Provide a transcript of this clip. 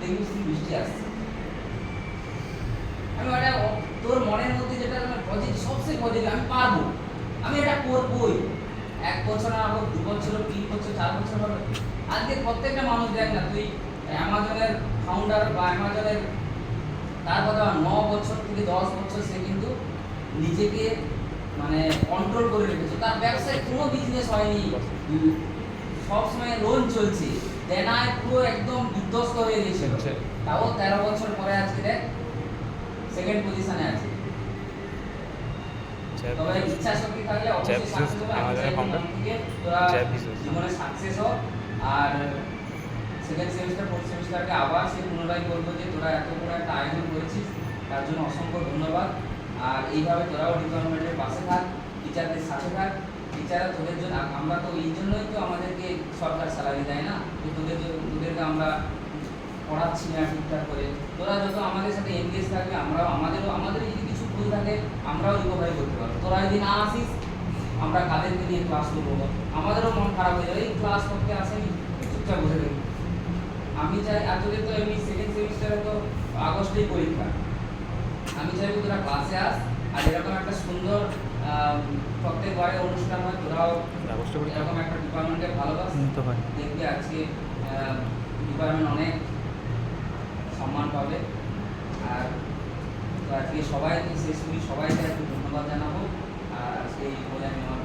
দেখবি বৃষ্টি আসছে। আমি ওটা তোর মনের মধ্যে যেটা পজিটিভ, সবচেয়ে পজিটিভ, আমি পারবো, আমি এটা করবোই। 1 বছর না হোক, 2 বছর, 3 বছর, 4 বছর হবে। আজকে প্রত্যেকটা মানুষ দেখ না, তুই অ্যামাজনের ফাউন্ডার বা অ্যামাজনের, তার কথা 9 বছর থেকে 10 বছর সে কিন্তু নিজেকে মানে কন্ট্রোল করে রেখেছে। তার ব্যবসায় কোনো বিজনেস হয়নি, সবসময় লোন চলছে, দেনায় পুরো একদম বিধ্বস্ত হয়ে গেছিল, তাও 13 বছর পরে আজকে দেখ সেকেন্ড পজিশনে আছে। তবে ইচ্ছা শক্তি থাকলে অবশ্যই সাকসেস হবে। আমি চাই তোরা জীবনে সাকসেস হোক। আর সেকেন্ড সেমিস্টার, ফোর্থ সেমিস্টারকে আবার সে পুনরায় বলবো যে তোরা এত বড় একটা আয়োজন করেছিস, তার জন্য অসংখ্য ধন্যবাদ। আর এইভাবে তোরাও ডিপার্টমেন্টের পাশে থাক, টিচারদের সাথে থাক। টিচাররা তোদের জন্য, আমরা তো এই জন্যই তো আমাদেরকে সরকার স্যালারি দেয় না, তো তোদেরকে আমরা পড়াচ্ছি না ঠিকঠাক করে। তোরা যত আমাদের সাথে এনগেজ থাকবে, আমরাও আমাদের যদি কিছু ভুল থাকে আমরাও রিকভারি করতে পারবো। তোরা যদি না আসিস, আমরা কাদেরকে দিয়ে ক্লাস করবো? আমাদেরও মন খারাপ হয়ে যাবে, এই ক্লাস করতে আসেনি, চুপচাপ বসে থাকি। আমি চাই, আর তোদের তো এমনি সেকেন্ড সেমিস্টারে তো আগস্টেই পরীক্ষা, আমি চাইবো তোরা ক্লাসে আস। আর এরকম একটা সুন্দর প্রত্যেকবারে অনুষ্ঠান হয়, তোরাও এরকম একটা ডিপার্টমেন্টে ভালোবাস, দেখবি আজকে ডিপার্টমেন্ট অনেক সম্মান পাবে। আর তো আজকে সবাইকে শেষ করি, সবাইকে একটু ধন্যবাদ জানাবো। আর আজকে এই বলে আমি আমার